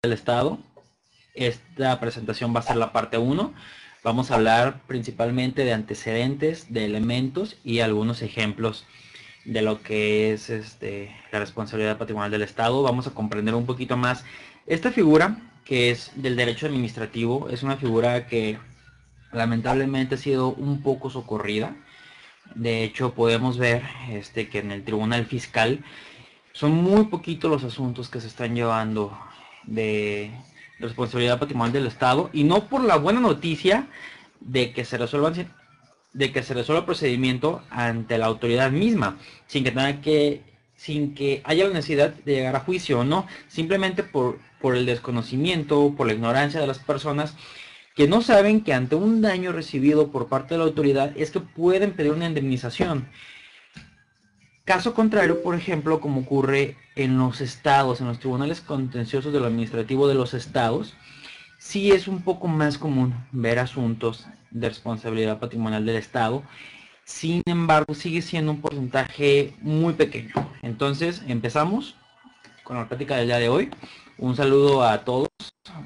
del Estado. Esta presentación va a ser la parte 1. Vamos a hablar principalmente de antecedentes, de elementos y algunos ejemplos de lo que es la responsabilidad patrimonial del Estado. Vamos a comprender un poquito más esta figura que es del derecho administrativo. Es una figura que lamentablemente ha sido un poco socorrida. De hecho, podemos ver que en el Tribunal Fiscal son muy poquitos los asuntos que se están llevando de responsabilidad patrimonial del Estado, y no por la buena noticia de que se resuelva el procedimiento ante la autoridad misma, sin que haya la necesidad de llegar a juicio, no, simplemente por el desconocimiento, por la ignorancia de las personas que no saben que ante un daño recibido por parte de la autoridad es que pueden pedir una indemnización. Caso contrario, por ejemplo, como ocurre en los estados, en los tribunales contenciosos de lo administrativo de los estados, sí es un poco más común ver asuntos de responsabilidad patrimonial del Estado. Sin embargo, sigue siendo un porcentaje muy pequeño. Entonces, empezamos con la plática del día de hoy. Un saludo a todos.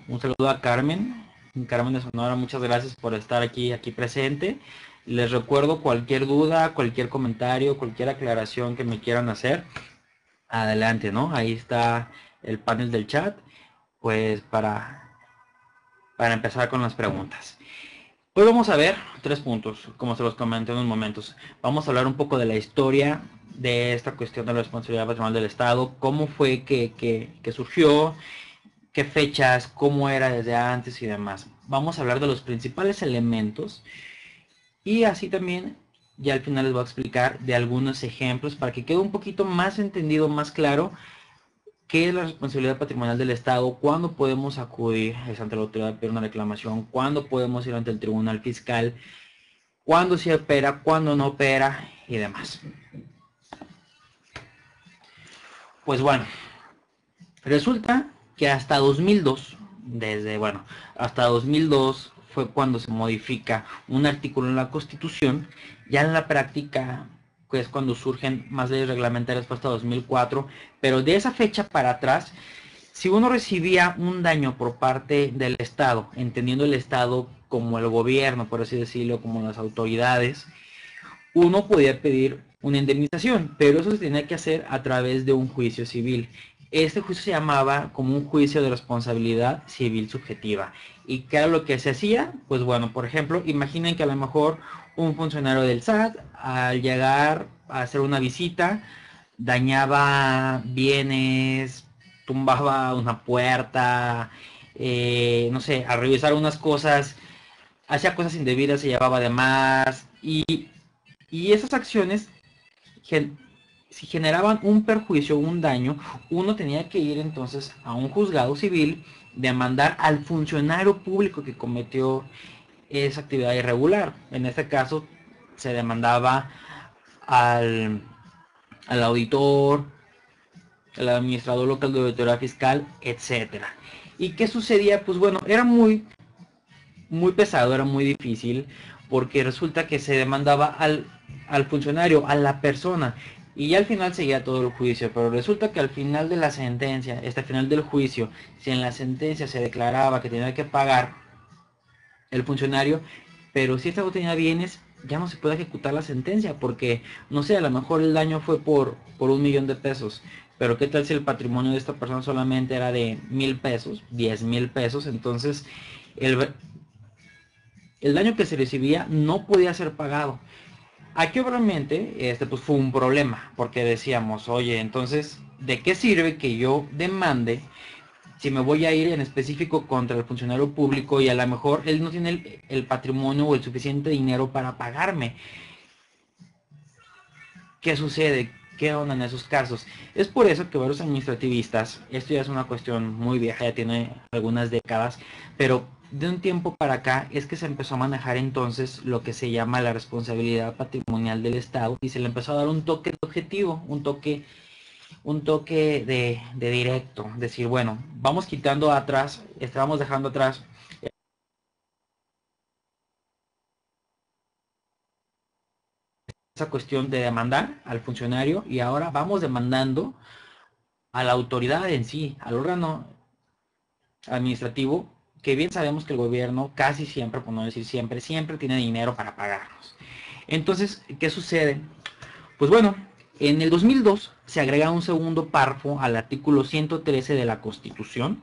Un saludo a Carmen. Carmen de Sonora, muchas gracias por estar aquí presente. Les recuerdo cualquier duda, cualquier comentario, cualquier aclaración que me quieran hacer. Adelante, ¿no? Ahí está el panel del chat. Pues para empezar con las preguntas. Hoy vamos a ver 3 puntos, como se los comenté en unos momentos. Vamos a hablar un poco de la historia de esta cuestión de la responsabilidad patrimonial del Estado, cómo fue que surgió, qué fechas, cómo era desde antes y demás. Vamos a hablar de los principales elementos y así también ya al final les voy a explicar de algunos ejemplos para que quede un poquito más entendido, más claro qué es la responsabilidad patrimonial del Estado, cuándo podemos acudir ante la autoridad a pedir una reclamación, cuándo podemos ir ante el tribunal fiscal, cuándo se opera, cuándo no opera y demás. Pues bueno, resulta que hasta 2002, hasta 2002 fue cuando se modifica un artículo en la Constitución. Ya en la práctica, que es cuando surgen más leyes reglamentarias, fue hasta 2004, pero de esa fecha para atrás, si uno recibía un daño por parte del Estado, entendiendo el Estado como el gobierno, por así decirlo, como las autoridades, uno podía pedir una indemnización, pero eso se tenía que hacer a través de un juicio civil. Este juicio se llamaba como un juicio de responsabilidad civil subjetiva. ¿Y qué era lo que se hacía? Pues bueno, por ejemplo, imaginen que a lo mejor un funcionario del SAT, al llegar a hacer una visita, dañaba bienes, tumbaba una puerta, no sé, al revisar unas cosas, hacía cosas indebidas, se llevaba de más, y esas acciones, si generaban un perjuicio o un daño, uno tenía que ir entonces a un juzgado civil, demandar al funcionario público que cometió esa actividad irregular. En este caso se demandaba al, al auditor, al administrador local de auditoría fiscal, etcétera. ¿Y qué sucedía? Pues bueno, era muy pesado, era muy difícil, porque resulta que se demandaba al funcionario, a la persona, y ya al final seguía todo el juicio, pero resulta que al final de la sentencia, al final del juicio, si en la sentencia se declaraba que tenía que pagar el funcionario, pero si este no tenía bienes, ya no se puede ejecutar la sentencia, porque, no sé, a lo mejor el daño fue por 1 millón de pesos, pero qué tal si el patrimonio de esta persona solamente era de 1000 pesos, 10,000 pesos, entonces el, el daño que se recibía no podía ser pagado. Aquí obviamente pues fue un problema, porque decíamos, oye, entonces, ¿de qué sirve que yo demande si me voy a ir en específico contra el funcionario público y a lo mejor él no tiene el patrimonio o el suficiente dinero para pagarme? ¿Qué sucede? ¿Qué onda en esos casos? Es por eso que varios administrativistas, esto ya es una cuestión muy vieja, ya tiene algunas décadas, pero de un tiempo para acá es que se empezó a manejar entonces lo que se llama la responsabilidad patrimonial del Estado y se le empezó a dar un toque de objetivo, un toque de directo, decir, bueno, vamos quitando atrás, estábamos dejando atrás esa cuestión de demandar al funcionario y ahora vamos demandando a la autoridad en sí, al órgano administrativo, que bien sabemos que el gobierno casi siempre, por no decir siempre, siempre tiene dinero para pagarnos. Entonces, ¿qué sucede? Pues bueno, en el 2002 se agrega un segundo párrafo al artículo 113 de la Constitución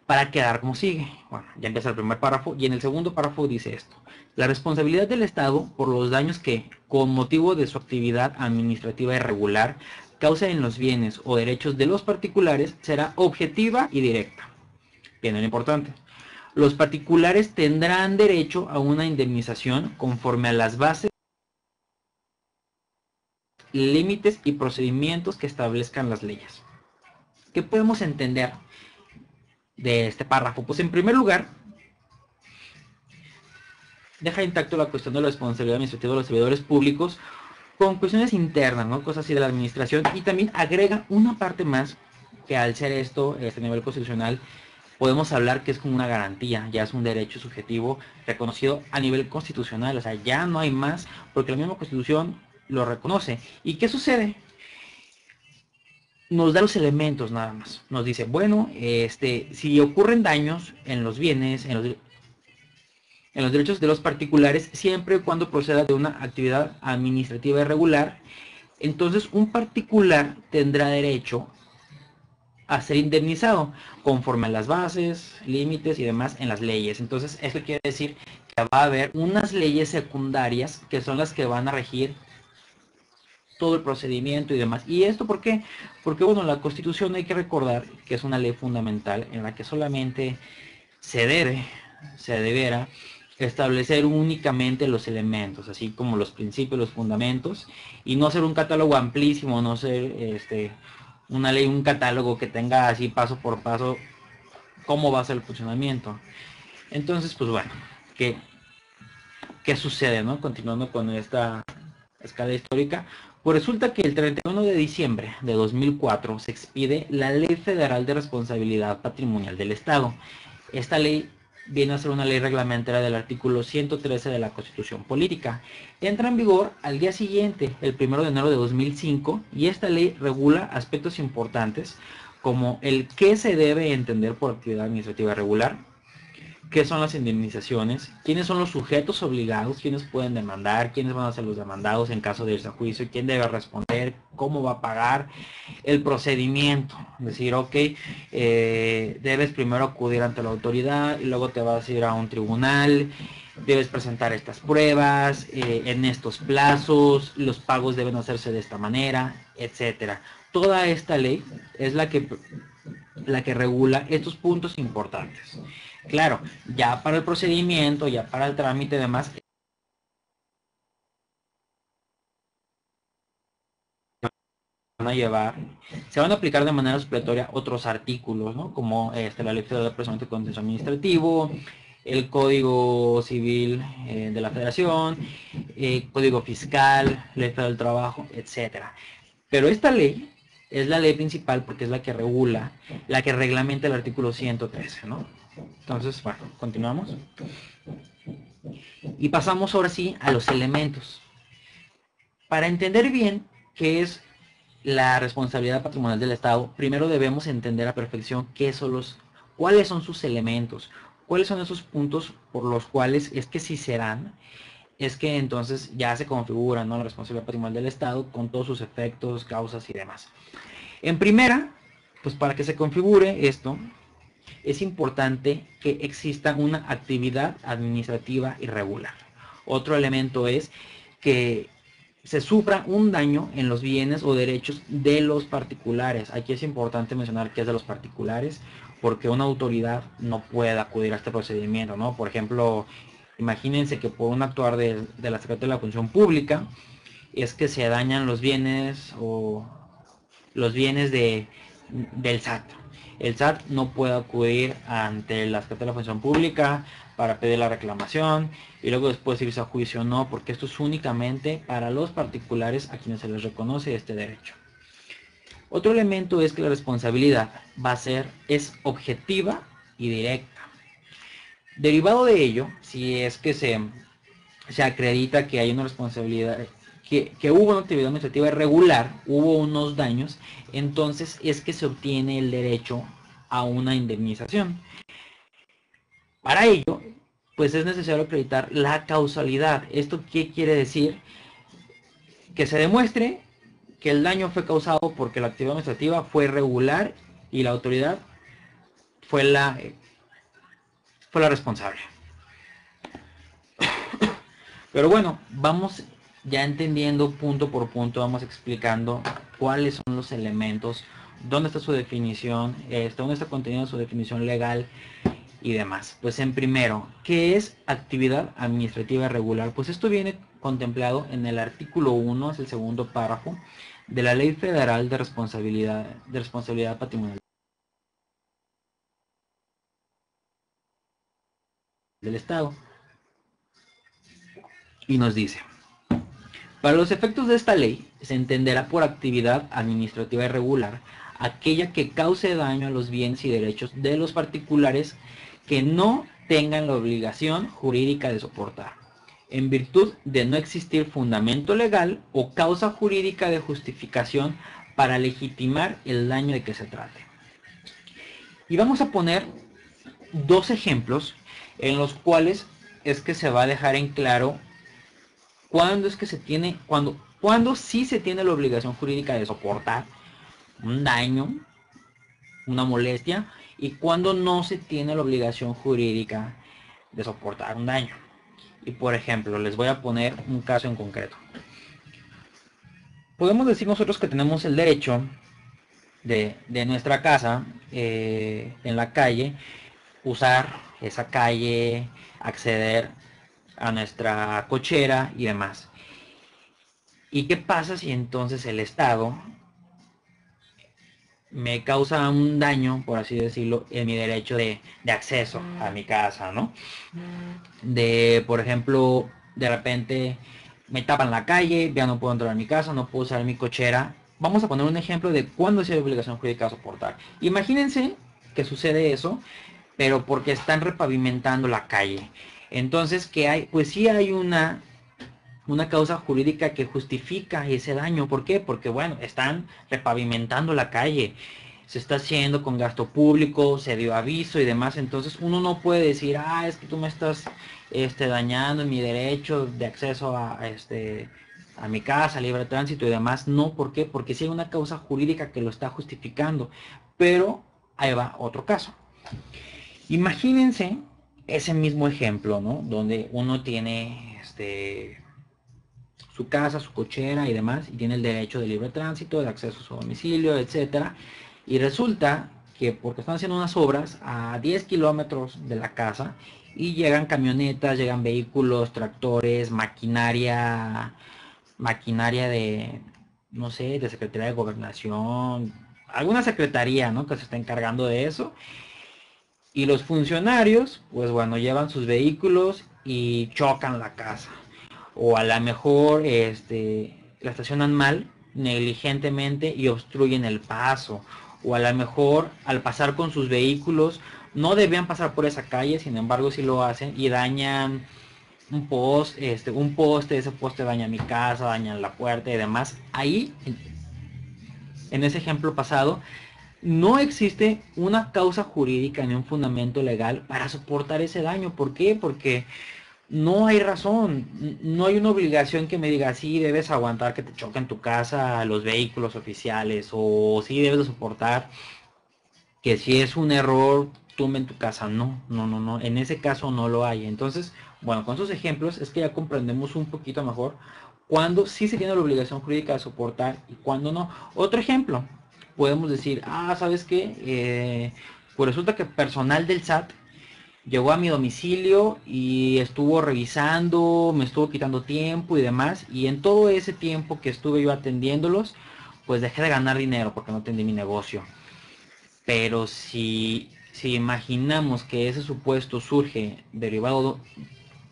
para quedar como sigue. Bueno, ya empieza el primer párrafo y en el segundo párrafo dice esto. La responsabilidad del Estado por los daños que, con motivo de su actividad administrativa irregular, causa en los bienes o derechos de los particulares será objetiva y directa. Bien, lo importante. Los particulares tendrán derecho a una indemnización conforme a las bases, límites y procedimientos que establezcan las leyes. ¿Qué podemos entender de este párrafo? Pues en primer lugar, deja intacto la cuestión de la responsabilidad administrativa de los servidores públicos con cuestiones internas, ¿no? Cosas así de la administración, y también agrega una parte más que al ser esto, este nivel constitucional, podemos hablar que es como una garantía, ya es un derecho subjetivo reconocido a nivel constitucional, o sea, ya no hay más, porque la misma Constitución lo reconoce. ¿Y qué sucede? Nos da los elementos nada más. Nos dice, bueno, si ocurren daños en los bienes, en los derechos de los particulares, siempre y cuando proceda de una actividad administrativa irregular, entonces un particular tendrá derecho a ser indemnizado conforme a las bases, límites y demás en las leyes. Entonces, esto quiere decir que va a haber unas leyes secundarias que son las que van a regir todo el procedimiento y demás. ¿Y esto por qué? Porque, bueno, la Constitución hay que recordar que es una ley fundamental en la que solamente se deberá establecer únicamente los elementos, así como los principios, los fundamentos, y no ser un catálogo amplísimo, no ser una ley, un catálogo que tenga así paso por paso cómo va a ser el funcionamiento. Entonces, pues bueno, ¿qué sucede, no? Continuando con esta escala histórica, pues resulta que el 31 de diciembre de 2004 se expide la Ley Federal de Responsabilidad Patrimonial del Estado. Esta ley viene a ser una ley reglamentaria del artículo 113 de la Constitución Política. Entra en vigor al día siguiente, el 1 de enero de 2005, y esta ley regula aspectos importantes como el qué se debe entender por actividad administrativa regular, qué son las indemnizaciones, quiénes son los sujetos obligados, quiénes pueden demandar, quiénes van a ser los demandados en caso de irse a juicio, quién debe responder, cómo va a pagar, el procedimiento. Decir, ok, debes primero acudir ante la autoridad y luego te vas a ir a un tribunal, debes presentar estas pruebas en estos plazos, los pagos deben hacerse de esta manera, etcétera. Toda esta ley es la que regula estos puntos importantes. Claro, ya para el procedimiento, ya para el trámite y demás, se van a aplicar de manera supletoria otros artículos, ¿no? Como la Ley Federal de Procedimiento y Contencioso Administrativo, el Código Civil de la Federación, Código Fiscal, Ley Federal del Trabajo, etcétera. Pero esta ley es la ley principal porque es la que regula, la que reglamenta el artículo 113, ¿no? Entonces, bueno, continuamos. Y pasamos ahora sí a los elementos. Para entender bien qué es la responsabilidad patrimonial del Estado, primero debemos entender a perfección cuáles son sus elementos, cuáles son esos puntos por los cuales es que si se dan, es que entonces ya se configura, ¿no?, la responsabilidad patrimonial del Estado con todos sus efectos, causas y demás. En primera, pues para que se configure esto, es importante que exista una actividad administrativa irregular. Otro elemento es que se sufra un daño en los bienes o derechos de los particulares. Aquí es importante mencionar que es de los particulares, porque una autoridad no puede acudir a este procedimiento, ¿no? Por ejemplo, imagínense que por un actuar de la Secretaría de la Función Pública es que se dañan los bienes o los bienes del SAT. El SAT no puede acudir ante la Secretaría de la Función Pública para pedir la reclamación y luego después irse a juicio, no, porque esto es únicamente para los particulares a quienes se les reconoce este derecho. Otro elemento es que la responsabilidad es objetiva y directa. Derivado de ello, si es que se acredita que hay una responsabilidad, que hubo una actividad administrativa irregular, hubo unos daños, entonces es que se obtiene el derecho a una indemnización. Para ello, pues es necesario acreditar la causalidad. ¿Esto qué quiere decir? Que se demuestre que el daño fue causado porque la actividad administrativa fue irregular y la autoridad fue la responsable. Pero bueno, vamos ya entendiendo punto por punto, vamos explicando cuáles son los elementos, dónde está su definición, dónde está contenida su definición legal y demás. Pues en primero, ¿qué es actividad administrativa irregular? Pues esto viene contemplado en el artículo 1, es el segundo párrafo, de la Ley Federal de Responsabilidad Patrimonial del Estado. Y nos dice: para los efectos de esta ley, se entenderá por actividad administrativa irregular aquella que cause daño a los bienes y derechos de los particulares que no tengan la obligación jurídica de soportar, en virtud de no existir fundamento legal o causa jurídica de justificación para legitimar el daño de que se trate. Y vamos a poner dos ejemplos en los cuales es que se va a dejar en claro cuándo es que se tiene, cuando sí se tiene la obligación jurídica de soportar un daño, una molestia, y cuando no se tiene la obligación jurídica de soportar un daño. Y por ejemplo, les voy a poner un caso en concreto. Podemos decir nosotros que tenemos el derecho de nuestra casa en la calle, usar esa calle, acceder a nuestra cochera y demás. ¿Y qué pasa si entonces el Estado me causa un daño, por así decirlo, en mi derecho de acceso a mi casa, ¿no? Por ejemplo, de repente me tapan la calle, ya no puedo entrar a mi casa, no puedo usar mi cochera. Vamos a poner un ejemplo de cuándo es la obligación jurídica de soportar. Imagínense que sucede eso, pero porque están repavimentando la calle. Entonces, ¿qué hay? Pues sí hay una causa jurídica que justifica ese daño. ¿Por qué? Porque bueno, están repavimentando la calle, se está haciendo con gasto público, se dio aviso y demás. Entonces uno no puede decir, es que tú me estás dañando mi derecho de acceso a mi casa, libre tránsito y demás. No, ¿por qué? Porque sí hay una causa jurídica que lo está justificando. Pero ahí va otro caso. Imagínense ese mismo ejemplo, ¿no? Donde uno tiene su casa, su cochera y demás, y tiene el derecho de libre tránsito, de acceso a su domicilio, etcétera. Y resulta que porque están haciendo unas obras a 10 kilómetros de la casa y llegan camionetas, llegan vehículos, tractores, maquinaria de, no sé, de Secretaría de Gobernación, alguna secretaría, ¿no? Que se está encargando de eso. Y los funcionarios, pues bueno, llevan sus vehículos y chocan la casa. O a lo mejor la estacionan mal, negligentemente, y obstruyen el paso. O a lo mejor al pasar con sus vehículos no debían pasar por esa calle, sin embargo sí lo hacen y dañan un poste, ese poste daña mi casa, daña la puerta y demás. Ahí, en ese ejemplo pasado, no existe una causa jurídica ni un fundamento legal para soportar ese daño. ¿Por qué? Porque no hay razón, no hay una obligación que me diga sí debes aguantar que te choquen tu casa los vehículos oficiales, o sí debes de soportar que si es un error tumben tu casa. No, no, no, no, en ese caso no lo hay. Entonces, bueno, con esos ejemplos es que ya comprendemos un poquito mejor cuándo sí se tiene la obligación jurídica de soportar y cuándo no. Otro ejemplo, podemos decir, ¿sabes qué? Pues resulta que personal del SAT llegó a mi domicilio y estuvo revisando, me estuvo quitando tiempo y demás, y en todo ese tiempo que estuve yo atendiéndolos, pues dejé de ganar dinero porque no atendí mi negocio. Pero si imaginamos que ese supuesto surge derivado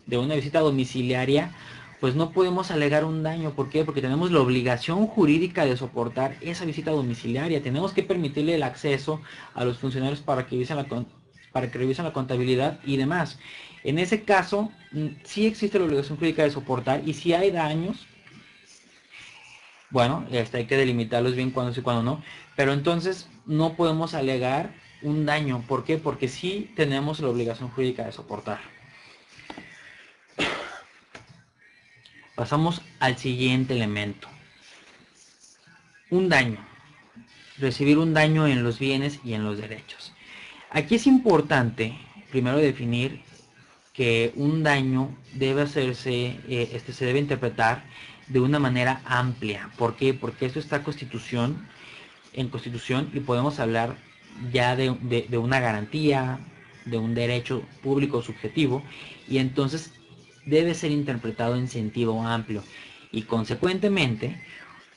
de una visita domiciliaria, pues no podemos alegar un daño. ¿Por qué? Porque tenemos la obligación jurídica de soportar esa visita domiciliaria. Tenemos que permitirle el acceso a los funcionarios para que revisen la contabilidad y demás. En ese caso, sí existe la obligación jurídica de soportar, y si hay daños, bueno, hay que delimitarlos bien cuándo sí, cuándo no. Pero entonces no podemos alegar un daño. ¿Por qué? Porque sí tenemos la obligación jurídica de soportar. Pasamos al siguiente elemento. Un daño. Recibir un daño en los bienes y en los derechos. Aquí es importante primero definir que un daño debe hacerse, se debe interpretar de una manera amplia. ¿Por qué? Porque esto está en Constitución y podemos hablar ya de una garantía, de un derecho público subjetivo, y entonces debe ser interpretado en sentido amplio y consecuentemente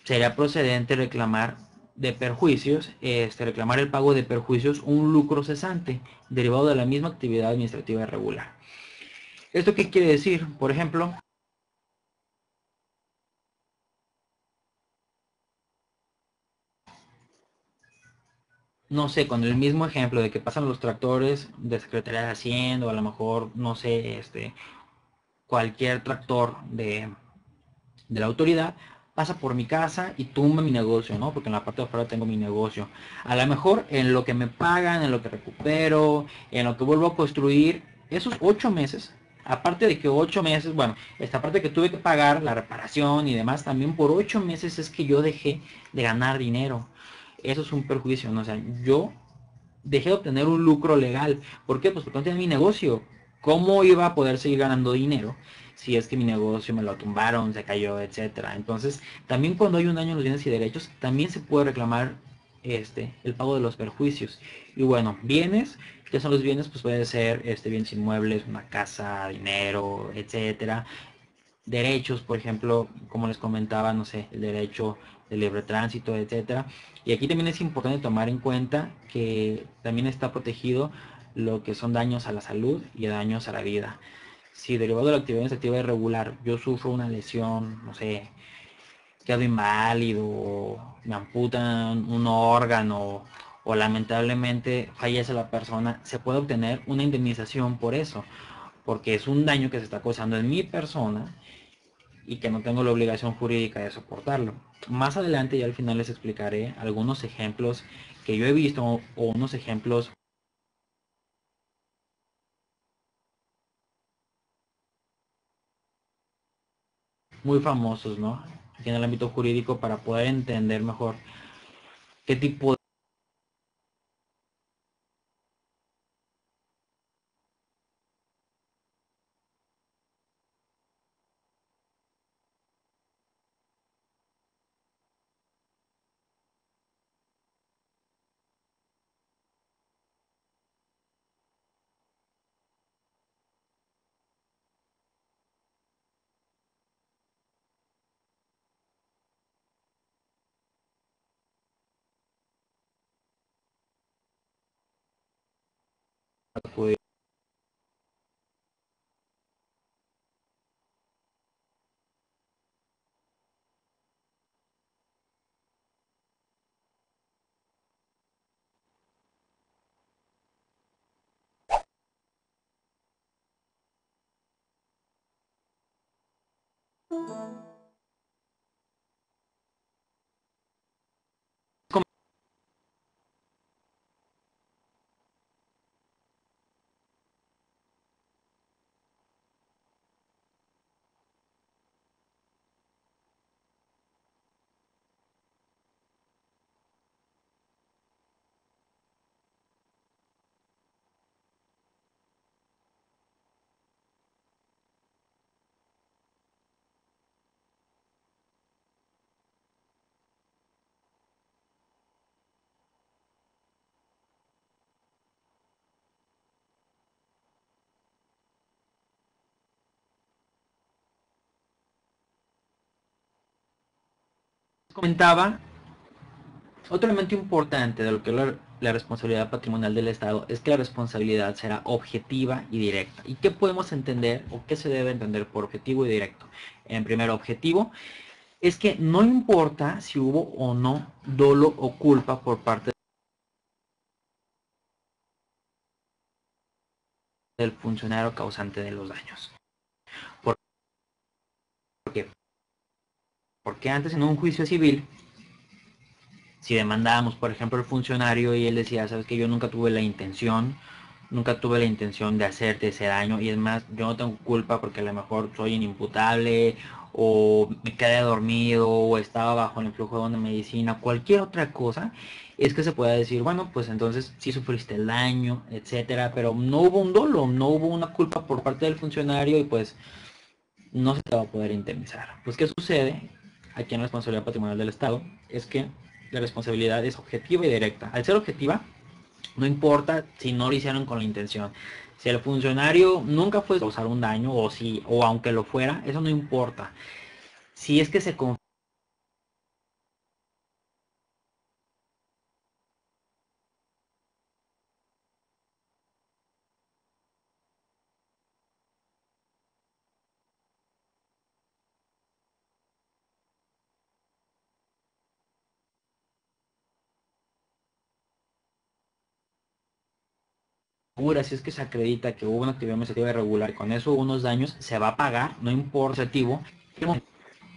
sería procedente reclamar el pago de perjuicios, un lucro cesante derivado de la misma actividad administrativa irregular. ¿Esto qué quiere decir? Por ejemplo, no sé, con el mismo ejemplo de que pasan los tractores de Secretaría de Hacienda o a lo mejor, no sé, cualquier tractor de la autoridad, pasa por mi casa y tumba mi negocio, ¿no? Porque en la parte de afuera tengo mi negocio. A lo mejor en lo que me pagan, en lo que recupero, en lo que vuelvo a construir, esos 8 meses, aparte de que 8 meses, bueno, esta parte que tuve que pagar, la reparación y demás, también por 8 meses es que yo dejé de ganar dinero. Eso es un perjuicio, ¿no? O sea, yo dejé de obtener un lucro legal. ¿Por qué? Pues porque no tenía mi negocio. ¿Cómo iba a poder seguir ganando dinero si es que mi negocio me lo tumbaron, se cayó, etcétera? Entonces, también cuando hay un daño en los bienes y derechos, también se puede reclamar el pago de los perjuicios. Y bueno, bienes, ¿qué son los bienes? Pues puede ser bienes inmuebles, una casa, dinero, etcétera. Derechos, por ejemplo, como les comentaba, no sé, el derecho de libre tránsito, etcétera. Y aquí también es importante tomar en cuenta que también está protegido lo que son daños a la salud y daños a la vida. Si derivado de la actividad administrativa irregular yo sufro una lesión, no sé, quedo inválido, me amputan un órgano o lamentablemente fallece la persona, se puede obtener una indemnización por eso, porque es un daño que se está causando en mi persona y que no tengo la obligación jurídica de soportarlo. Más adelante ya al final les explicaré algunos ejemplos que yo he visto o unos ejemplos muy famosos, ¿no? Aquí en el ámbito jurídico para poder entender mejor qué tipo de... Comentaba, otro elemento importante de lo que es la responsabilidad patrimonial del Estado es que la responsabilidad será objetiva y directa. ¿Y qué podemos entender o qué se debe entender por objetivo y directo? En primer objetivo, es que no importa si hubo o no dolo o culpa por parte del funcionario causante de los daños. ¿Por qué? Porque antes en un juicio civil si demandábamos, por ejemplo, al funcionario y él decía, sabes que yo nunca tuve la intención de hacerte ese daño, y es más, yo no tengo culpa porque a lo mejor soy inimputable o me quedé dormido o estaba bajo el influjo de una medicina, cualquier otra cosa, es que se pueda decir, bueno, pues entonces sí sufriste el daño, etcétera, pero no hubo un dolo, no hubo una culpa por parte del funcionario y pues no se te va a poder indemnizar. Pues ¿qué sucede? Aquí en la responsabilidad patrimonial del Estado es que la responsabilidad es objetiva y directa. Al ser objetiva, no importa si no lo hicieron con la intención. Si el funcionario nunca fue a causar un daño o si o aunque lo fuera, eso no importa. Si es que se configura, si es que se acredita que hubo una actividad administrativa irregular, con eso hubo unos daños, se va a pagar, no importa el motivo. El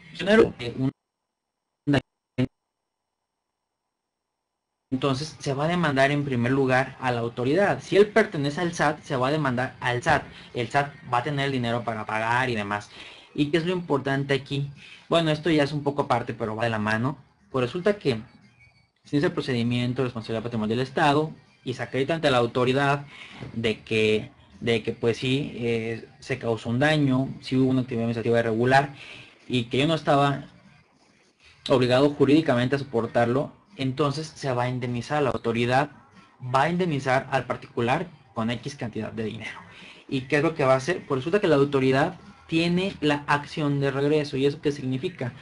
funcionario, un entonces se va a demandar en primer lugar a la autoridad. Si él pertenece al SAT, se va a demandar al SAT. El SAT va a tener el dinero para pagar y demás. ¿Y qué es lo importante aquí? Bueno, esto ya es un poco aparte, pero va de la mano. Pues resulta que si es el procedimiento de responsabilidad patrimonial del Estado y se acredita ante la autoridad de que, pues sí, se causó un daño, si hubo una actividad administrativa irregular y que yo no estaba obligado jurídicamente a soportarlo, entonces se va a indemnizar. La autoridad va a indemnizar al particular con X cantidad de dinero. ¿Y qué es lo que va a hacer? Pues resulta que la autoridad tiene la acción de regreso. ¿Y eso qué significa?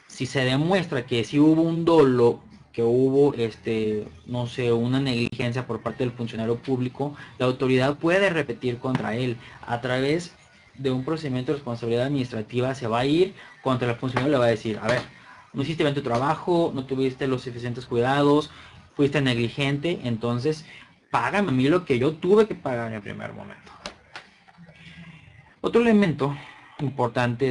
Si se demuestra que si hubo un dolo, que hubo no sé, una negligencia por parte del funcionario público, la autoridad puede repetir contra él a través de un procedimiento de responsabilidad administrativa. Se va a ir contra el funcionario y le va a decir, a ver, no hiciste bien tu trabajo, no tuviste los suficientes cuidados, fuiste negligente, entonces págame a mí lo que yo tuve que pagar en el primer momento. Otro elemento importante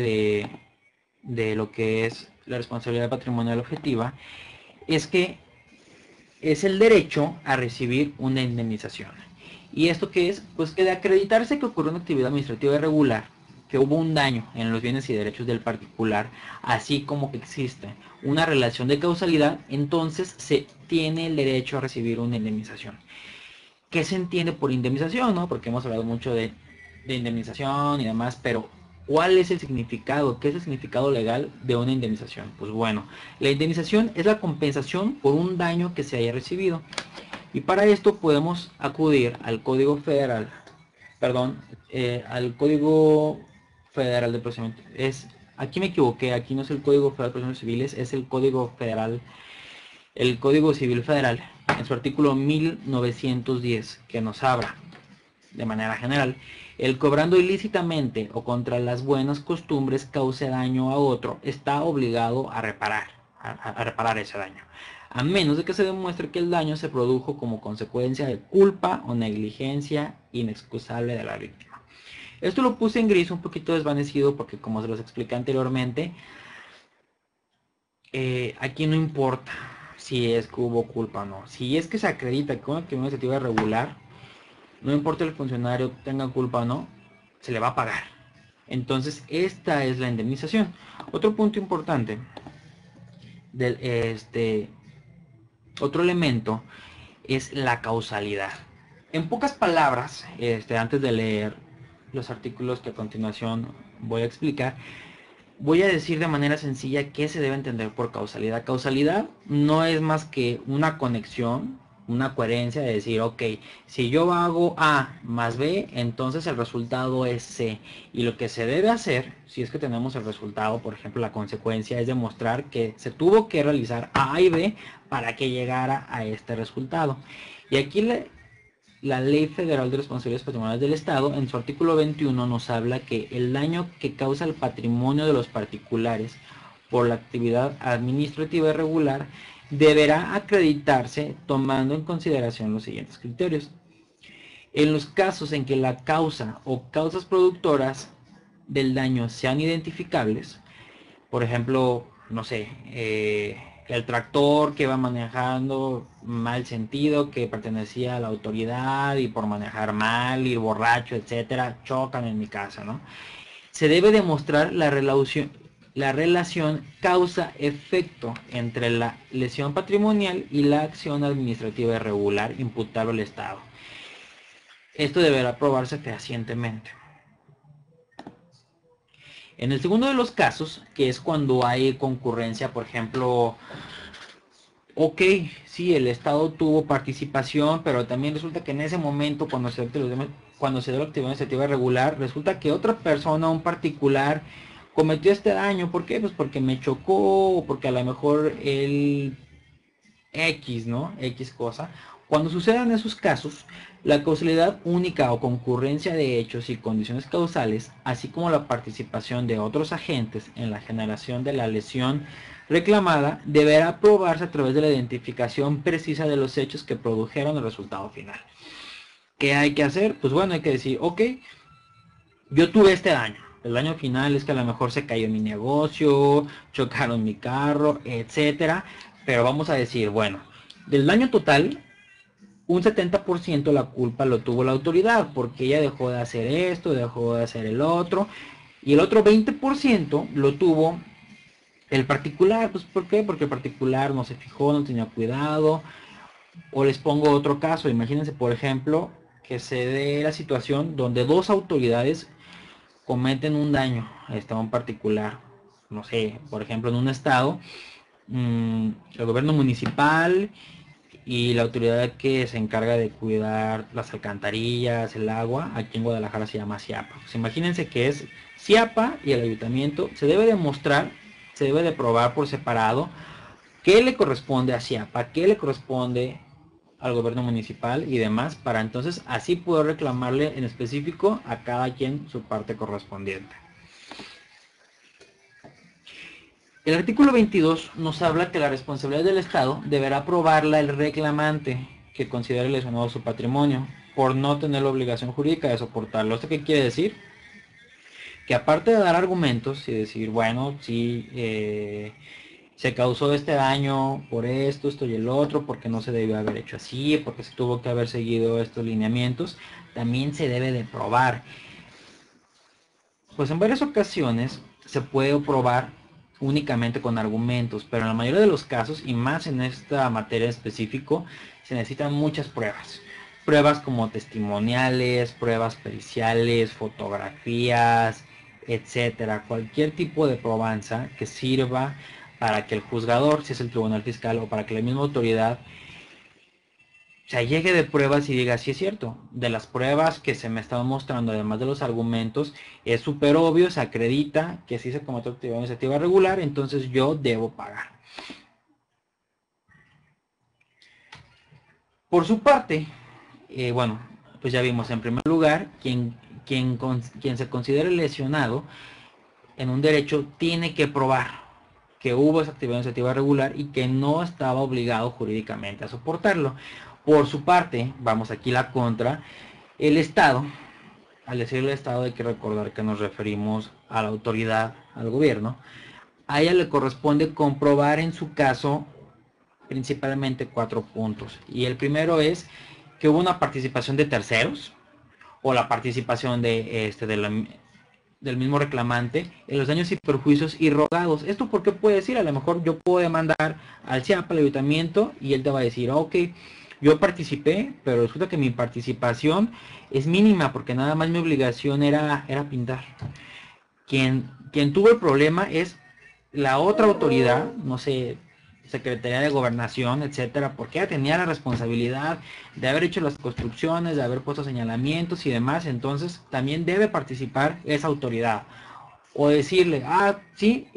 de lo que es la responsabilidad patrimonial objetiva es que es el derecho a recibir una indemnización. ¿Y esto qué es? Pues que de acreditarse que ocurrió una actividad administrativa irregular, que hubo un daño en los bienes y derechos del particular, así como que existe una relación de causalidad, entonces se tiene el derecho a recibir una indemnización. ¿Qué se entiende por indemnización? ¿No? Porque hemos hablado mucho de indemnización y demás, pero ¿cuál es el significado? ¿Qué es el significado legal de una indemnización? Pues bueno, la indemnización es la compensación por un daño que se haya recibido. Y para esto podemos acudir al Código Federal, perdón, al Código Federal de Procedimiento. Aquí me equivoqué, aquí no es el Código Federal de Procedimientos Civiles, es el Código Federal, el Código Civil Federal, en su artículo 1910, que nos habla de manera general, el cobrando ilícitamente o contra las buenas costumbres cause daño a otro, está obligado a reparar, a reparar ese daño, a menos de que se demuestre que el daño se produjo como consecuencia de culpa o negligencia inexcusable de la víctima. Esto lo puse en gris un poquito desvanecido porque, como se los expliqué anteriormente, aquí no importa si es que hubo culpa o no. Si es que se acredita que una actividad administrativa irregular, no importa el funcionario tenga culpa o no, se le va a pagar. Entonces, esta es la indemnización. Otro punto importante del otro elemento es la causalidad. En pocas palabras, antes de leer los artículos que a continuación voy a explicar, voy a decir de manera sencilla qué se debe entender por causalidad. Causalidad no es más que una conexión, una coherencia de decir, ok, si yo hago A más B, entonces el resultado es C. Y lo que se debe hacer, si es que tenemos el resultado, por ejemplo, la consecuencia, es demostrar que se tuvo que realizar A y B para que llegara a este resultado. Y aquí la Ley Federal de Responsabilidades Patrimoniales del Estado, en su artículo 21, nos habla que el daño que causa el patrimonio de los particulares por la actividad administrativa irregular deberá acreditarse tomando en consideración los siguientes criterios. En los casos en que la causa o causas productoras del daño sean identificables, por ejemplo, no sé, el tractor que va manejando mal sentido, que pertenecía a la autoridad y por manejar mal, ir borracho, etcétera, chocan en mi casa, ¿no? Se debe demostrar la relación causa-efecto entre la lesión patrimonial y la acción administrativa irregular imputable al Estado. Esto deberá probarse fehacientemente. En el segundo de los casos, que es cuando hay concurrencia, por ejemplo, ok, sí, el Estado tuvo participación, pero también resulta que en ese momento, cuando se dio la actividad administrativa irregular, resulta que otra persona, un particular, cometió este daño. ¿Por qué? Pues porque me chocó, o porque a lo mejor el X, ¿no? X cosa. Cuando sucedan esos casos, la causalidad única o concurrencia de hechos y condiciones causales, así como la participación de otros agentes en la generación de la lesión reclamada, deberá probarse a través de la identificación precisa de los hechos que produjeron el resultado final. ¿Qué hay que hacer? Pues bueno, hay que decir, ok, yo tuve este daño. El daño final es que a lo mejor se cayó mi negocio, chocaron mi carro, etcétera. Pero vamos a decir, bueno, del daño total, un 70% la culpa lo tuvo la autoridad, porque ella dejó de hacer esto, dejó de hacer el otro, y el otro 20% lo tuvo el particular. Pues ¿por qué? Porque el particular no se fijó, no tenía cuidado. O les pongo otro caso, imagínense por ejemplo que se dé la situación donde dos autoridades cometen un daño a un particular, no sé, por ejemplo en un estado, el gobierno municipal y la autoridad que se encarga de cuidar las alcantarillas, el agua, aquí en Guadalajara se llama CIAPA. Pues imagínense que es CIAPA y el ayuntamiento. Se debe demostrar, se debe de probar por separado qué le corresponde a CIAPA, qué le corresponde al gobierno municipal y demás, para entonces así poder reclamarle en específico a cada quien su parte correspondiente. El artículo 22 nos habla que la responsabilidad del Estado deberá probarla el reclamante que considere lesionado su patrimonio por no tener la obligación jurídica de soportarlo. ¿Esto qué quiere decir? Que aparte de dar argumentos y decir, bueno, sí, se causó este daño por esto, esto y el otro, porque no se debió haber hecho así, porque se tuvo que haber seguido estos lineamientos, también se debe de probar. Pues en varias ocasiones se puede probar únicamente con argumentos, pero en la mayoría de los casos, y más en esta materia específico, se necesitan muchas pruebas. Pruebas como testimoniales, pruebas periciales, fotografías, etcétera. Cualquier tipo de probanza que sirva para que el juzgador, si es el tribunal fiscal, o para que la misma autoridad llegue de pruebas y diga, sí es cierto, de las pruebas que se me estaban mostrando, además de los argumentos, es súper obvio, se acredita que sí se cometió actividad administrativa regular, entonces yo debo pagar. Por su parte, bueno, pues ya vimos en primer lugar, quien se considere lesionado en un derecho tiene que probar que hubo esa actividad administrativa regular y que no estaba obligado jurídicamente a soportarlo. Por su parte, vamos aquí la contra, el Estado, al decir el Estado hay que recordar que nos referimos a la autoridad, al gobierno, a ella le corresponde comprobar en su caso principalmente 4 puntos. Y el primero es que hubo una participación de terceros o la participación del mismo reclamante en los daños y perjuicios irrogados. ¿Esto por qué puede decir? A lo mejor yo puedo demandar al CIAPA, al ayuntamiento, y él te va a decir, ok, yo participé, pero resulta que mi participación es mínima porque nada más mi obligación era pintar. Quien tuvo el problema es la otra autoridad, no sé, Secretaría de Gobernación, etcétera, porque ella tenía la responsabilidad de haber hecho las construcciones, de haber puesto señalamientos y demás. Entonces también debe participar esa autoridad o decirle, ah, sí,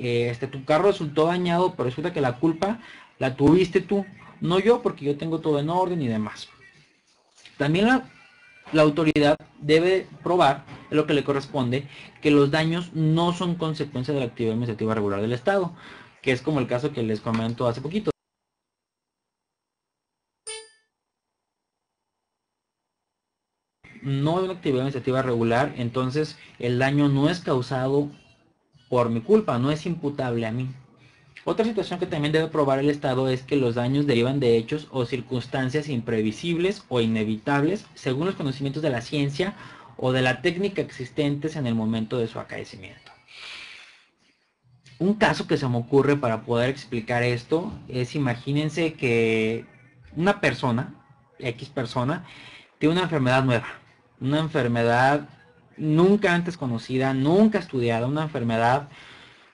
tu carro resultó dañado, pero resulta que la culpa la tuviste tú, no yo, porque yo tengo todo en orden y demás. También la autoridad debe probar, en lo que le corresponde, que los daños no son consecuencia de la actividad administrativa regular del Estado, que es como el caso que les comento hace poquito. No es una actividad administrativa regular, entonces el daño no es causado por mi culpa, no es imputable a mí. Otra situación que también debe probar el Estado es que los daños derivan de hechos o circunstancias imprevisibles o inevitables según los conocimientos de la ciencia o de la técnica existentes en el momento de su acaecimiento. Un caso que se me ocurre para poder explicar esto es, imagínense que una persona, X persona, tiene una enfermedad nueva, una enfermedad nunca antes conocida, nunca estudiada, una enfermedad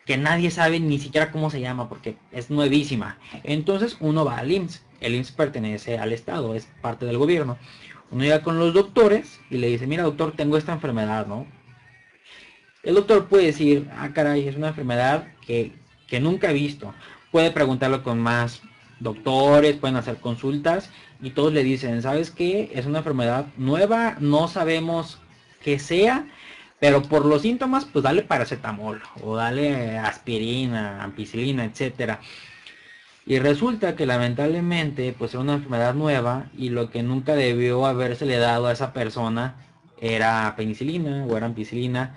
que nadie sabe ni siquiera cómo se llama porque es nuevísima. Entonces uno va al IMSS, el IMSS pertenece al Estado, es parte del gobierno. Uno llega con los doctores y le dice, mira doctor, tengo esta enfermedad, ¿no? El doctor puede decir, ah caray, es una enfermedad que nunca he visto. Puede preguntarlo con más doctores, pueden hacer consultas y todos le dicen, ¿sabes qué? Es una enfermedad nueva, no sabemos qué sea, pero por los síntomas, pues dale paracetamol o dale aspirina, ampicilina, etcétera. Y resulta que lamentablemente, pues era una enfermedad nueva y lo que nunca debió habérsele dado a esa persona era penicilina o era ampicilina,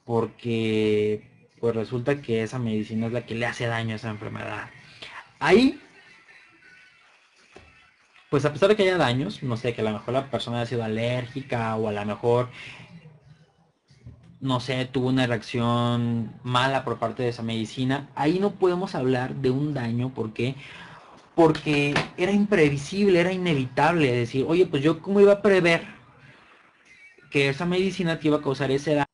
porque pues resulta que esa medicina es la que le hace daño a esa enfermedad. Ahí, pues a pesar de que haya daños, no sé, que a lo mejor la persona haya sido alérgica o a lo mejor, no sé, tuvo una reacción mala por parte de esa medicina, ahí no podemos hablar de un daño porque era imprevisible, era inevitable decir, oye, pues yo cómo iba a prever que esa medicina te iba a causar ese daño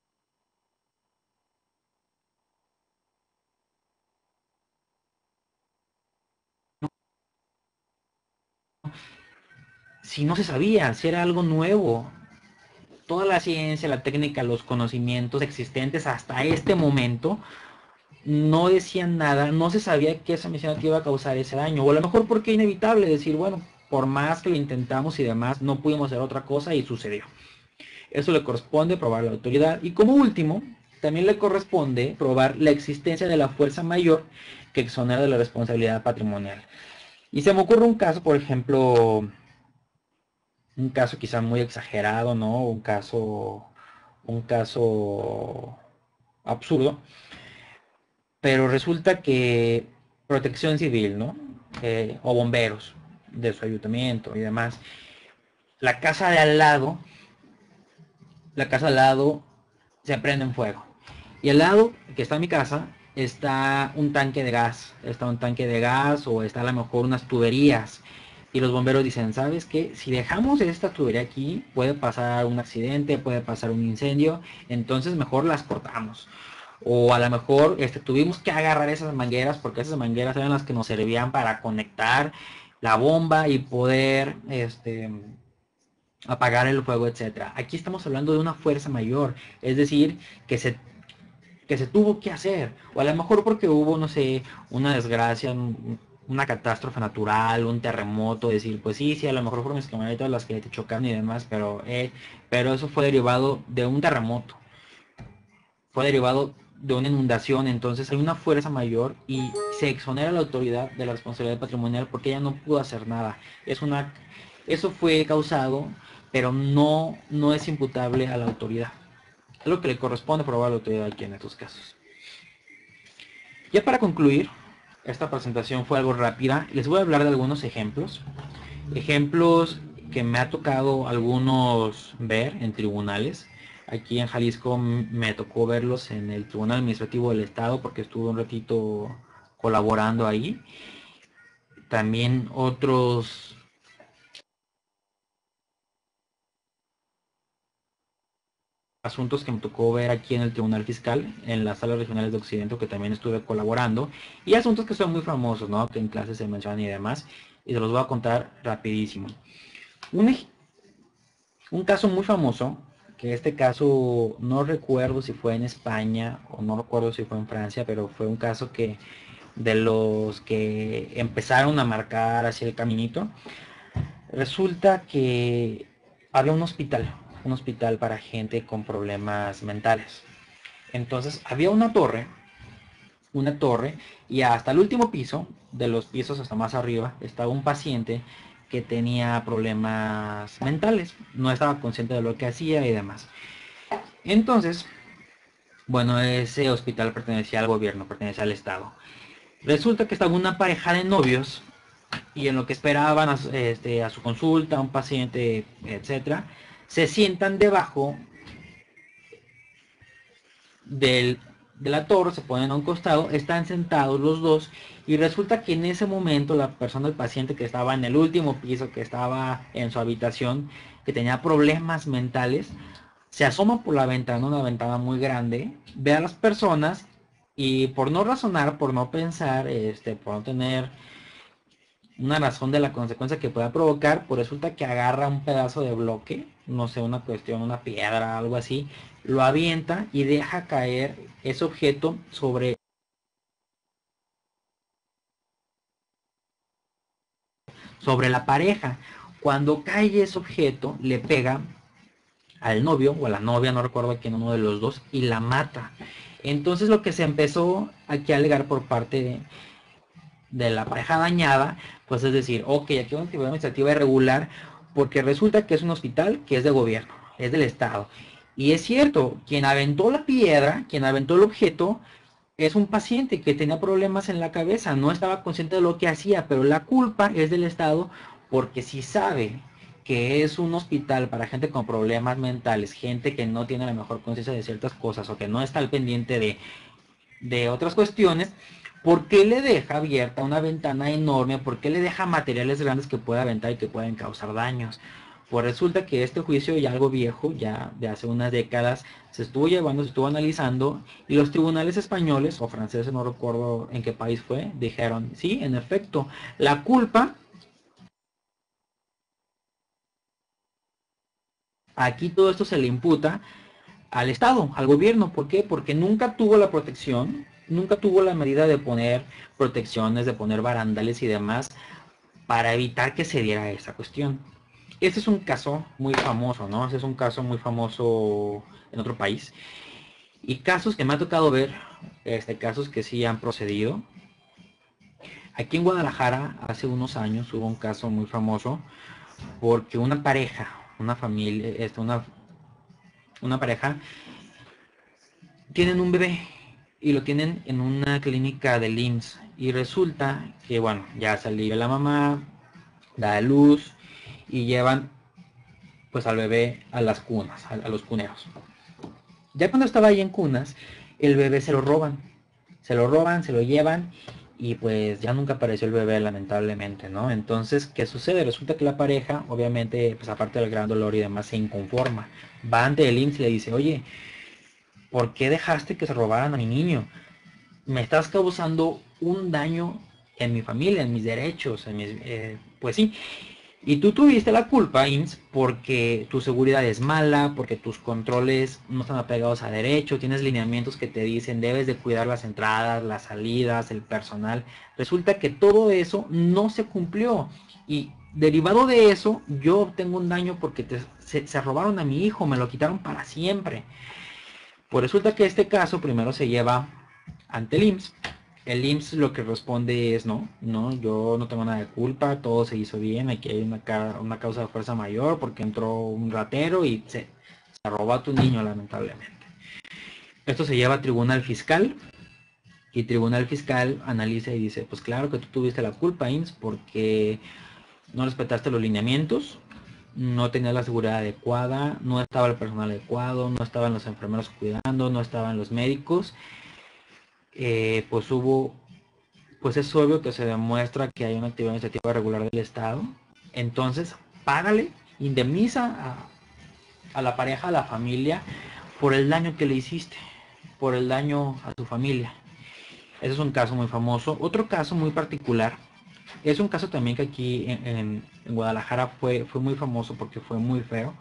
si no se sabía, si era algo nuevo. Toda la ciencia, la técnica, los conocimientos existentes hasta este momento no decían nada, no se sabía que esa medicina te iba a causar ese daño, o a lo mejor porque es inevitable decir, bueno, por más que lo intentamos y demás, no pudimos hacer otra cosa y sucedió. Eso le corresponde probar a la autoridad. Y como último, también le corresponde probar la existencia de la fuerza mayor que exonera de la responsabilidad patrimonial. Y se me ocurre un caso, por ejemplo, un caso quizá muy exagerado, ¿no? Un caso absurdo, pero resulta que protección civil, ¿no? O bomberos de su ayuntamiento y demás. La casa de al lado, la casa al lado se prende en fuego. Y al lado, que está mi casa, está un tanque de gas. Está un tanque de gas o está a lo mejor unas tuberías. Y los bomberos dicen, ¿sabes qué? Si dejamos esta tubería aquí, puede pasar un accidente, puede pasar un incendio. Entonces mejor las cortamos. O a lo mejor tuvimos que agarrar esas mangueras porque esas mangueras eran las que nos servían para conectar la bomba y poder apagar el fuego, etcétera. Aquí estamos hablando de una fuerza mayor, es decir, que se tuvo que hacer, o a lo mejor porque hubo, no sé, una desgracia, una catástrofe natural, un terremoto, decir, pues sí, sí, a lo mejor fueron mis camionetas las que te chocaron y demás, pero eso fue derivado de un terremoto, fue derivado de una inundación, entonces hay una fuerza mayor y se exonera a la autoridad de la responsabilidad patrimonial porque ella no pudo hacer nada. Eso fue causado, pero no es imputable a la autoridad. Es lo que le corresponde probar a la autoridad aquí en estos casos. Ya para concluir, esta presentación fue algo rápida. Les voy a hablar de algunos ejemplos. Ejemplos que me ha tocado algunos ver en tribunales. Aquí en Jalisco me tocó verlos en el Tribunal Administrativo del Estado porque estuve un ratito colaborando ahí. También otros asuntos que me tocó ver aquí en el Tribunal Fiscal, en las salas regionales de Occidente, que también estuve colaborando, y asuntos que son muy famosos, ¿no? Que en clases se mencionan y demás, y se los voy a contar rapidísimo. Un, un caso muy famoso, que este caso no recuerdo si fue en España o no recuerdo si fue en Francia, pero fue un caso que de los que empezaron a marcar hacia el caminito. Resulta que había un hospital para gente con problemas mentales. Entonces había una torre, y hasta el último piso, de los pisos hasta más arriba, estaba un paciente que tenía problemas mentales, no estaba consciente de lo que hacía y demás. Entonces, bueno, ese hospital pertenecía al gobierno, pertenecía al Estado. Resulta que estaba una pareja de novios y en lo que esperaban a su consulta, un paciente, etcétera, se sientan debajo del, de la torre, se ponen a un costado, están sentados los dos y resulta que en ese momento la persona, el paciente que estaba en el último piso, que estaba en su habitación, que tenía problemas mentales, se asoma por la ventana, una ventana muy grande, ve a las personas y por no razonar, por no pensar, por no tener una razón de la consecuencia que pueda provocar, pues resulta que agarra un pedazo de bloque, no sé, una cuestión, una piedra, algo así, lo avienta y deja caer ese objeto sobre la pareja. Cuando cae ese objeto, le pega al novio o a la novia, no recuerdo quién, uno de los dos, y la mata. Entonces lo que se empezó aquí a alegar por parte de la pareja dañada, pues es decir, ok, aquí hay una actividad administrativa irregular, porque resulta que es un hospital que es de gobierno, es del Estado. Y es cierto, quien aventó la piedra, quien aventó el objeto, es un paciente que tenía problemas en la cabeza, no estaba consciente de lo que hacía, pero la culpa es del Estado, porque si sabe que es un hospital para gente con problemas mentales, gente que no tiene la mejor conciencia de ciertas cosas o que no está al pendiente de otras cuestiones, ¿por qué le deja abierta una ventana enorme? ¿Por qué le deja materiales grandes que pueda aventar y que pueden causar daños? Pues resulta que este juicio, ya algo viejo, ya de hace unas décadas, se estuvo llevando, se estuvo analizando, y los tribunales españoles o franceses, no recuerdo en qué país fue, dijeron, sí, en efecto, la culpa, aquí todo esto se le imputa al Estado, al gobierno. ¿Por qué? Porque nunca tuvo la protección, nunca tuvo la medida de poner protecciones, de poner barandales y demás para evitar que se diera esa cuestión. Este es un caso muy famoso, ¿no? Este es un caso muy famoso en otro país. Y casos que me ha tocado ver, casos que sí han procedido. Aquí en Guadalajara, hace unos años, hubo un caso muy famoso porque una pareja, una familia, una pareja tienen un bebé y lo tienen en una clínica del IMSS y resulta que bueno, ya salió la mamá, da a luz y llevan pues al bebé a las cunas, a los cuneros. Ya cuando estaba ahí en cunas, el bebé se lo llevan y pues ya nunca apareció el bebé lamentablemente, ¿no? Entonces, ¿qué sucede? Resulta que la pareja, obviamente, pues aparte del gran dolor y demás, se inconforma. Va ante el IMSS y le dice, oye, ¿por qué dejaste que se robaran a mi niño? Me estás causando un daño en mi familia, en mis derechos, pues sí. Y tú tuviste la culpa, IMSS, porque tu seguridad es mala, porque tus controles no están apegados a derecho, tienes lineamientos que te dicen debes de cuidar las entradas, las salidas, el personal. Resulta que todo eso no se cumplió. Y derivado de eso, yo tengo un daño porque se robaron a mi hijo, me lo quitaron para siempre. Pues resulta que este caso primero se lleva ante el IMSS. El IMSS lo que responde es no, no, yo no tengo nada de culpa, todo se hizo bien, aquí hay una causa de fuerza mayor porque entró un ratero y se robó a tu niño lamentablemente. Esto se lleva a tribunal fiscal y tribunal fiscal analiza y dice, pues claro que tú tuviste la culpa, IMSS, porque no respetaste los lineamientos, no tenías la seguridad adecuada, no estaba el personal adecuado, no estaban los enfermeros cuidando, no estaban los médicos. Pues pues es obvio que se demuestra que hay una actividad administrativa regular del Estado. Entonces, págale, indemniza a la pareja, a la familia, por el daño que le hiciste, por el daño a su familia. Ese es un caso muy famoso. Otro caso muy particular, es un caso también que aquí en Guadalajara fue muy famoso porque fue muy feo,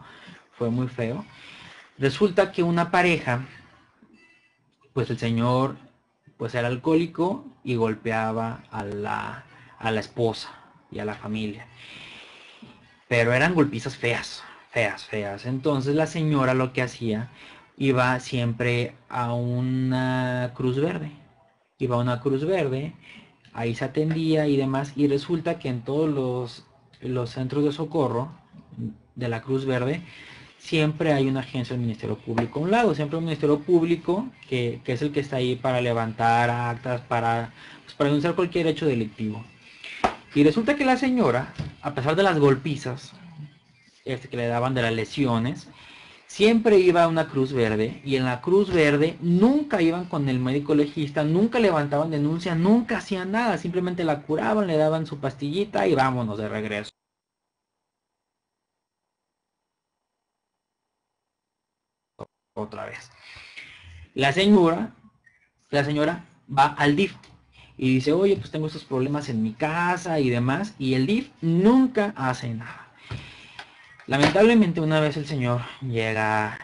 fue muy feo. Resulta que una pareja, pues el señor pues era alcohólico y golpeaba a la esposa y a la familia. Pero eran golpizas feas, feas, feas. Entonces la señora lo que hacía, iba siempre a una Cruz Verde. Iba a una Cruz Verde, ahí se atendía y demás. Y resulta que en todos los centros de socorro de la Cruz Verde siempre hay una agencia del Ministerio Público a un lado, siempre un Ministerio Público que es el que está ahí para levantar actas, pues, para denunciar cualquier hecho delictivo. Y resulta que la señora, a pesar de las golpizas que le daban, de las lesiones, siempre iba a una Cruz Verde, y en la Cruz Verde nunca iban con el médico legista, nunca levantaban denuncia, nunca hacían nada, simplemente la curaban, le daban su pastillita y vámonos de regreso otra vez. La señora, la señora va al DIF y dice, oye, pues tengo estos problemas en mi casa y demás, y el DIF nunca hace nada. Lamentablemente una vez el señor llega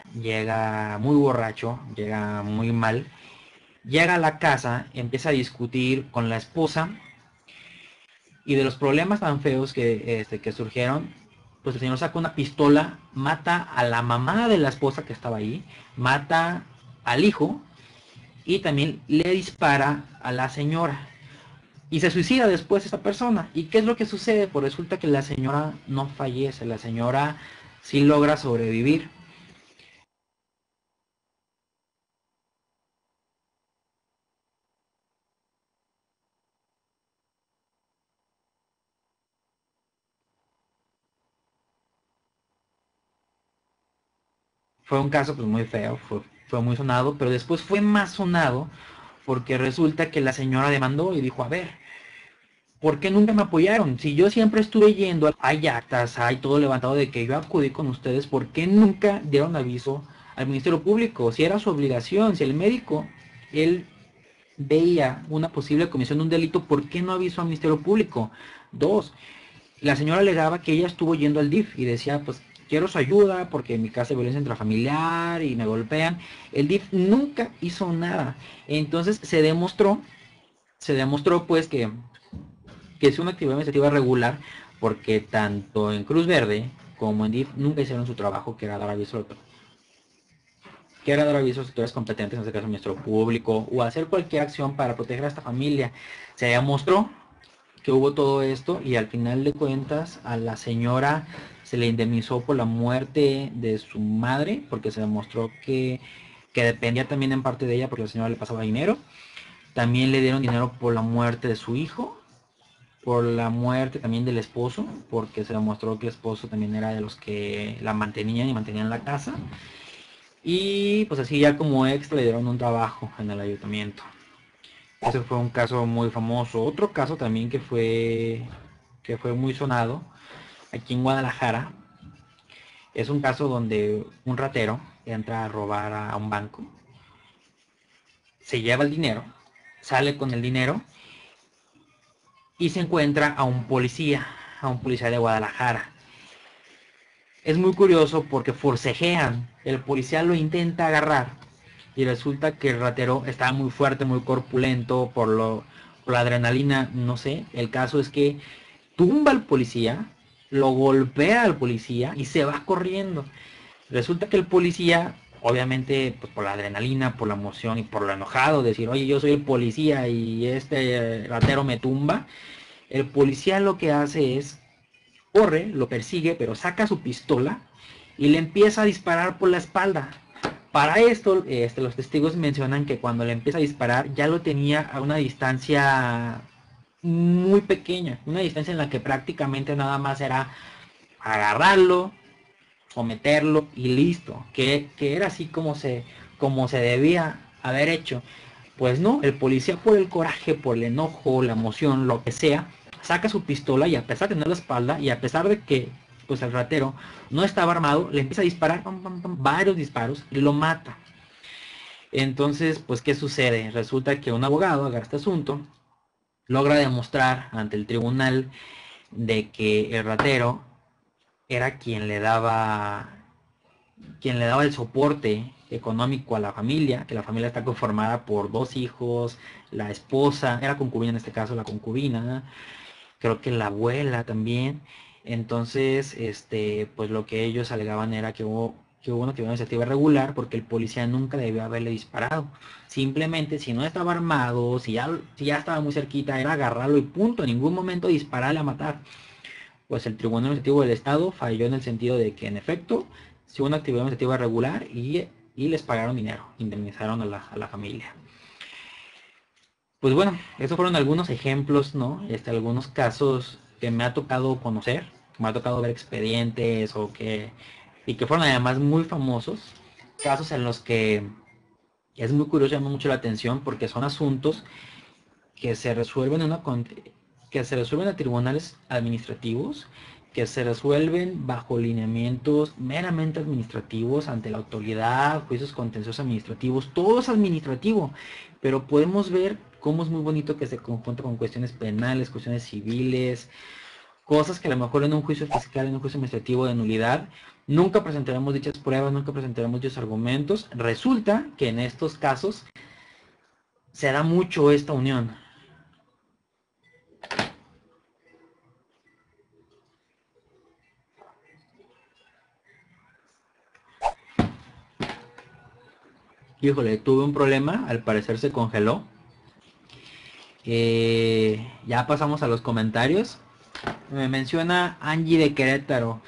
muy borracho, llega muy mal, llega a la casa, empieza a discutir con la esposa, y de los problemas tan feos que surgieron, pues el señor saca una pistola, mata a la mamá de la esposa que estaba ahí, mata al hijo y también le dispara a la señora. Y se suicida después esta persona. ¿Y qué es lo que sucede? Pues resulta que la señora no fallece, la señora sí logra sobrevivir. Fue un caso pues muy feo, fue muy sonado, pero después fue más sonado porque resulta que la señora demandó y dijo, a ver, ¿por qué nunca me apoyaron? Si yo siempre estuve yendo, hay actas, hay todo levantado de que yo acudí con ustedes, ¿por qué nunca dieron aviso al Ministerio Público? Si era su obligación, si el médico, él veía una posible comisión de un delito, ¿por qué no avisó al Ministerio Público? Dos, la señora alegaba que ella estuvo yendo al DIF y decía, pues quiero su ayuda porque en mi casa hay violencia intrafamiliar y me golpean. El DIF nunca hizo nada. Entonces se demostró pues que es una actividad administrativa regular, porque tanto en Cruz Verde como en DIF nunca hicieron su trabajo, que era dar aviso a los sectores competentes, en este caso el Ministerio Público, o hacer cualquier acción para proteger a esta familia. Se demostró que hubo todo esto, y al final de cuentas a la señora se le indemnizó por la muerte de su madre, porque se demostró que dependía también en parte de ella, porque la señora le pasaba dinero. También le dieron dinero por la muerte de su hijo, por la muerte también del esposo, porque se demostró que el esposo también era de los que la mantenían y mantenían la casa. Y pues así ya como extra le dieron un trabajo en el ayuntamiento. Ese fue un caso muy famoso. Otro caso también que fue muy sonado aquí en Guadalajara es un caso donde un ratero entra a robar a un banco, se lleva el dinero, sale con el dinero y se encuentra a un policía de Guadalajara. Es muy curioso porque forcejean, el policía lo intenta agarrar y resulta que el ratero estaba muy fuerte, muy corpulento por la adrenalina, no sé. El caso es que tumba al policía, lo golpea al policía y se va corriendo. Resulta que el policía, obviamente, pues por la adrenalina, por la emoción y por lo enojado, decir, oye, yo soy el policía y este ratero me tumba, el policía lo que hace es corre, lo persigue, pero saca su pistola y le empieza a disparar por la espalda. Para esto, los testigos mencionan que cuando le empieza a disparar ya lo tenía a una distancia muy pequeña, una distancia en la que prácticamente nada más era agarrarlo, someterlo y listo, que era así como se debía haber hecho. Pues no, el policía por el coraje, por el enojo, la emoción, lo que sea, saca su pistola y a pesar de tener la espalda y a pesar de que pues el ratero no estaba armado, le empieza a disparar pam, pam, pam, varios disparos y lo mata. Entonces, pues, ¿qué sucede? Resulta que un abogado agarra este asunto, logra demostrar ante el tribunal de que el ratero era quien le daba el soporte económico a la familia, que la familia está conformada por dos hijos, la esposa, era concubina en este caso, la concubina, creo que la abuela también. Entonces, pues lo que ellos alegaban era que hubo una actividad administrativa irregular porque el policía nunca debió haberle disparado. Simplemente, si no estaba armado, si ya estaba muy cerquita, era agarrarlo y punto, en ningún momento dispararle a matar. Pues el Tribunal Administrativo del Estado falló en el sentido de que en efecto si hubo una actividad administrativa regular y les pagaron dinero, indemnizaron a la familia. Pues bueno, esos fueron algunos ejemplos, ¿no? Algunos casos que me ha tocado conocer, que me ha tocado ver expedientes y que fueron además muy famosos, casos en los que es muy curioso, llama mucho la atención porque son asuntos que se resuelven que se resuelven a tribunales administrativos, que se resuelven bajo lineamientos meramente administrativos ante la autoridad, juicios contenciosos administrativos, todo es administrativo, pero podemos ver cómo es muy bonito que se conjunta con cuestiones penales, cuestiones civiles, cosas que a lo mejor en un juicio fiscal, en un juicio administrativo de nulidad, nunca presentaremos dichas pruebas, nunca presentaremos dichos argumentos. Resulta que en estos casos se da mucho esta unión. Híjole, tuve un problema, al parecer se congeló. Ya pasamos a los comentarios. Me menciona Angie de Querétaro.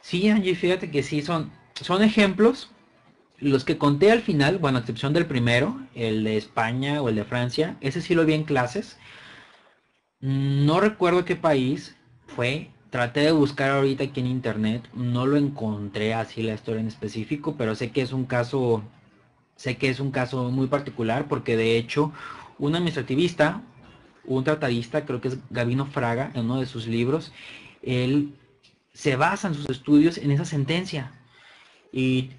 Sí, Angie, fíjate que sí, son ejemplos. Los que conté al final, bueno, a excepción del primero, el de España o el de Francia, ese sí lo vi en clases. No recuerdo qué país fue. Traté de buscar ahorita aquí en internet. No lo encontré así la historia en específico, pero sé que es un caso muy particular porque de hecho un administrativista, un tratadista, creo que es Gabino Fraga, en uno de sus libros, él se basa en sus estudios en esa sentencia y,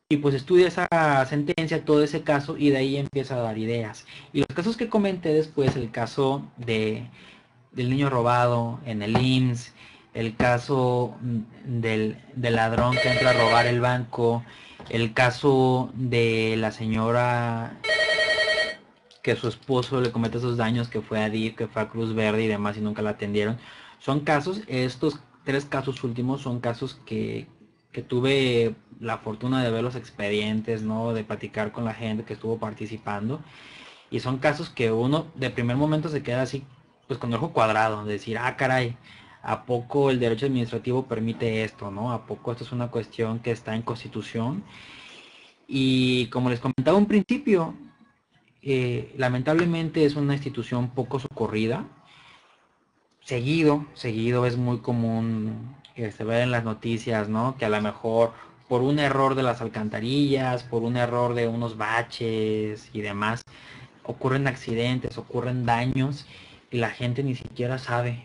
y pues estudia esa sentencia, todo ese caso y de ahí empieza a dar ideas. Y los casos que comenté después, el caso del niño robado en el IMSS, el caso del ladrón que entra a robar el banco, el caso de la señora que su esposo le comete esos daños, que fue a DIF, que fue a Cruz Verde y demás y nunca la atendieron. Son casos, estos tres casos últimos son casos que tuve la fortuna de ver los expedientes, ¿no? De platicar con la gente que estuvo participando. Y son casos que uno de primer momento se queda así, pues con el ojo cuadrado, de decir, ah, caray, ¿a poco el derecho administrativo permite esto, no? ¿A poco esto es una cuestión que está en Constitución? Y como les comentaba un principio, lamentablemente es una institución poco socorrida. Seguido es muy común ver en las noticias, ¿no? Que a lo mejor por un error de las alcantarillas, por un error de unos baches y demás, ocurren accidentes, ocurren daños y la gente ni siquiera sabe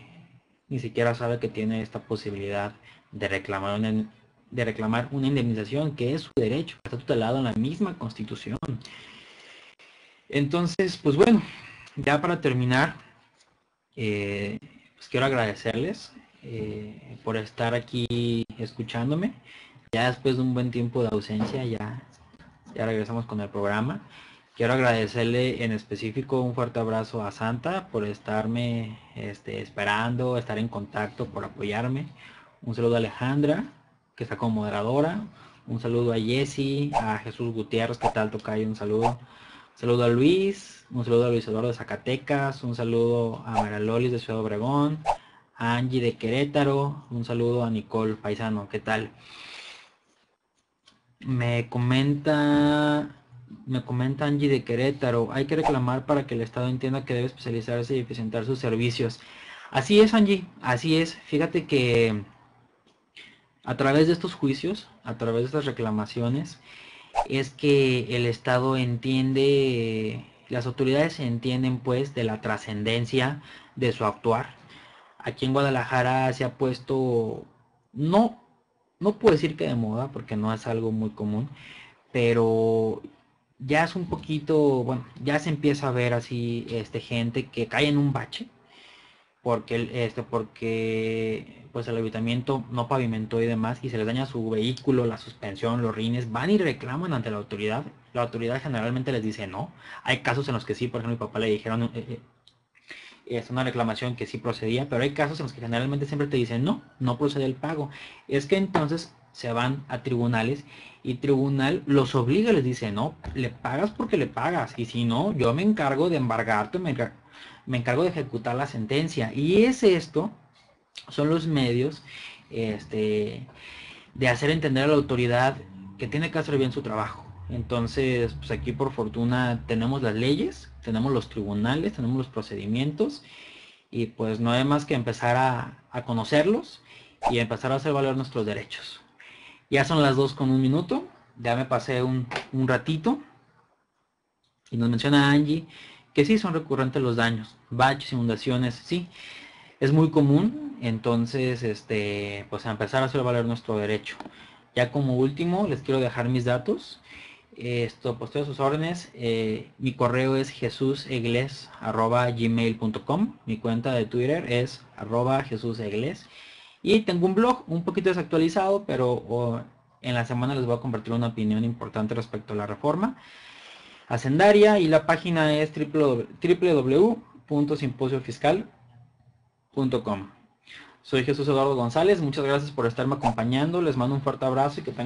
que tiene esta posibilidad de reclamar una indemnización que es su derecho, está tutelado en la misma Constitución. Entonces, pues bueno, ya para terminar, pues quiero agradecerles por estar aquí escuchándome. Ya después de un buen tiempo de ausencia, ya regresamos con el programa. Quiero agradecerle en específico un fuerte abrazo a Santa por estarme esperando, estar en contacto, por apoyarme. Un saludo a Alejandra, que está como moderadora. Un saludo a Jessy, a Jesús Gutiérrez, ¿qué tal, tocayo? Un saludo. Saludo a Luis, un saludo a Luis Eduardo de Zacatecas, un saludo a María Lolis de Ciudad Obregón, a Angie de Querétaro, un saludo a Nicole Paisano, ¿qué tal? Me comenta, me comenta Angie de Querétaro, hay que reclamar para que el Estado entienda que debe especializarse y presentar sus servicios. Así es, Angie, así es. Fíjate que a través de estos juicios, a través de estas reclamaciones, es que el Estado entiende, las autoridades entienden pues de la trascendencia de su actuar. Aquí en Guadalajara se ha puesto, no, no puedo decir que de moda porque no es algo muy común, pero ya es un poquito, bueno, ya se empieza a ver así gente que cae en un bache porque porque pues el ayuntamiento no pavimentó y demás y se les daña su vehículo, la suspensión, los rines, van y reclaman ante la autoridad. La autoridad generalmente les dice no. Hay casos en los que sí, por ejemplo, mi papá le dijeron es una reclamación que sí procedía, pero hay casos en los que generalmente siempre te dicen no, no procede el pago. Es que entonces se van a tribunales y tribunal los obliga, les dice no, le pagas porque le pagas y si no, yo me encargo de embargarte, me encargo de ejecutar la sentencia. Y es esto, son los medios este, de hacer entender a la autoridad que tiene que hacer bien su trabajo. Entonces, pues aquí por fortuna tenemos las leyes, tenemos los tribunales, tenemos los procedimientos, y pues no hay más que empezar a conocerlos y empezar a hacer valer nuestros derechos. Ya son las 2:01, ya me pasé un ratito, y nos menciona Angie que sí son recurrentes los daños, baches, inundaciones, sí, es muy común. Entonces pues a empezar a hacer valer nuestro derecho. Ya como último les quiero dejar mis datos. Pues estoy a sus órdenes. Mi correo es jesusegles@gmail.com. Mi cuenta de Twitter es @jesusegles. Y tengo un blog un poquito desactualizado, pero en la semana les voy a compartir una opinión importante respecto a la reforma hacendaria, y la página es www.simposiofiscal.com. Soy Jesús Eduardo González, muchas gracias por estarme acompañando, les mando un fuerte abrazo y que tengan